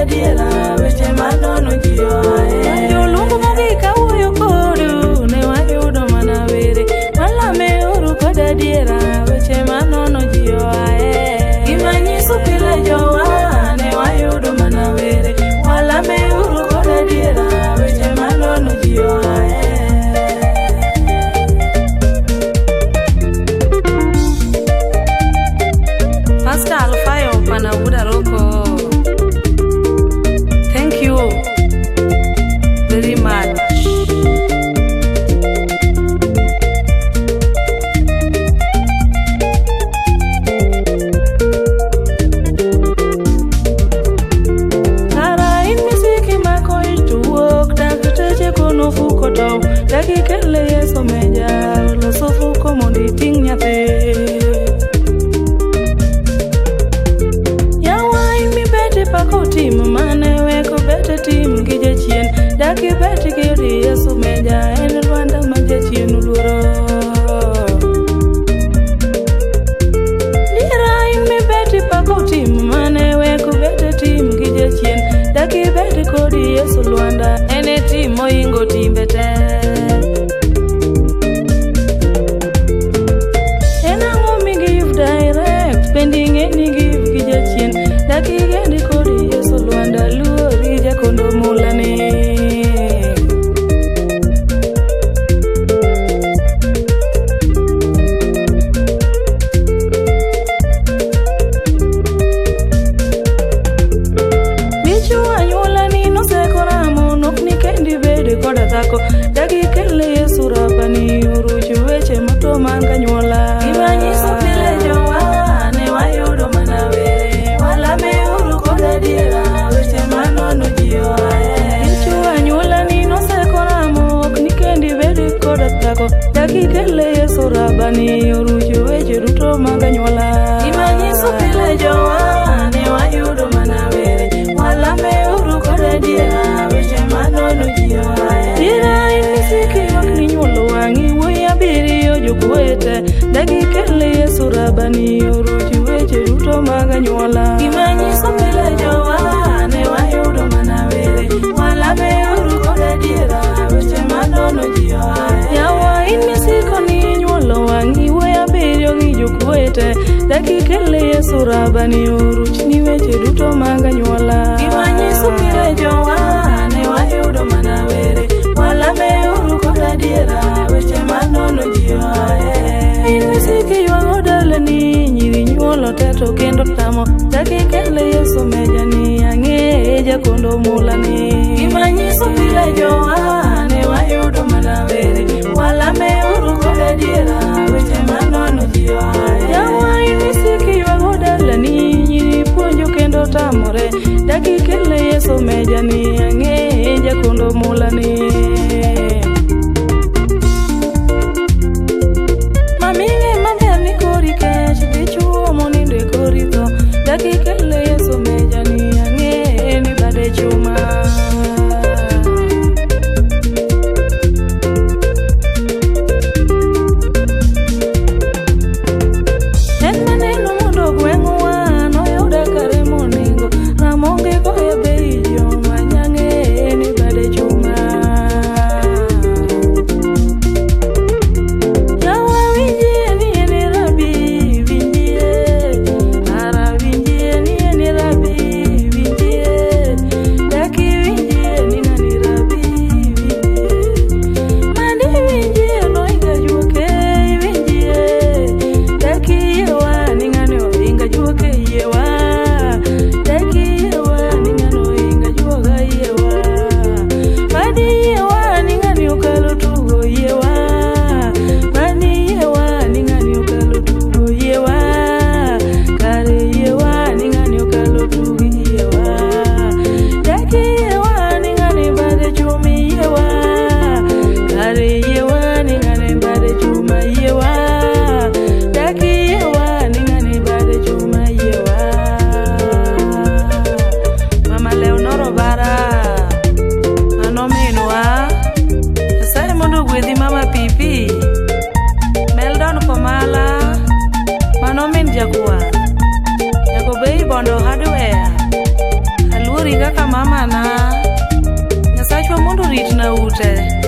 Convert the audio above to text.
koda diera weche manono ji oae. Jolungu mogika wuoyo kodu ne wayudo mana were. Walame uru koda diera weche manono ji oae. Gima nyiso pile jowa ne wayudo mana were. Walame uru koda diera weche manono ji oae. Pastor Alfayo Panabuda Roko, thank you very much. Kara in misiki mako ituok dakteche kono fuko tau dakikele Yeso meja loso fuko mondi ting nyathi. Pako tim mane weko bete tim gi jachien daki beti gi Yesu meja en Rwanda ma jachien uluoro. Dira imi beti pako tim mane weko bete tim gi jachien daki beti kodi Yesu Rwanda ene tim moingo timbe te. Ena ngomi give direct pending any give gi jachien daki gendi kodi Yesu Rwanda luori jakondo mulane. Bichu anyuola ni nosekoramo nok ni kendi bede koda dhako dagi kele Yesu rabani uruchu weche moto man kanyuola. Gima nyiso pile jowa ne wayudo mana were. Walame uru koda diera weche manono ji oae. Bichu anyuola ni nosekoramo ok ni kendi bede koda dhako dagi kele Yesu rabani uruchu weche duto mag anyuola. Gima nyiso pile jowa ne wayudo mana were. Walame uru koda diera weche manono ji oae. Dira in misiki wak ni nyuolo wangi wuoyi abiriyo jokwete dagi kele Yesu rabani uruchu weche duto mag anyuola. Gima nyiso pile jowa ne wayudo mana were. Walame uru koda diera weche manono ji oae. Yawa in misiko ni nyuolo wangi wuoyi abiriyo gi jokwete dagi kele Yesu rabani uruchu ni weche duto mag anyuola. Gima nyiso pile jowa ne wayudo mana were. Walame uru koda diera weche manono ji oae. In misiki ywago dalani nyiri nyuolo teto kendo tamo dagi kele Yesu meja ni ang'e jakondo mulani. Gima nyiso pile jowa ne wayudo mana were. Walame uru koda diera weche manono ji oae. Yawa in misiki ywago dalani nyiri puonjo kendo tamore dagi kele Yesu meja ni ang'e jakondo mulani. Mamine maber ni kori kech dichuo monindo e kori tho dagi kele Yesu meja ni ang'e ni bade chuma. En maneno mondo gweng'wa noyuda kare moningo ramonge goye bei joma nyang'e kaka mamana. Nyasachwa mondo ritna ute.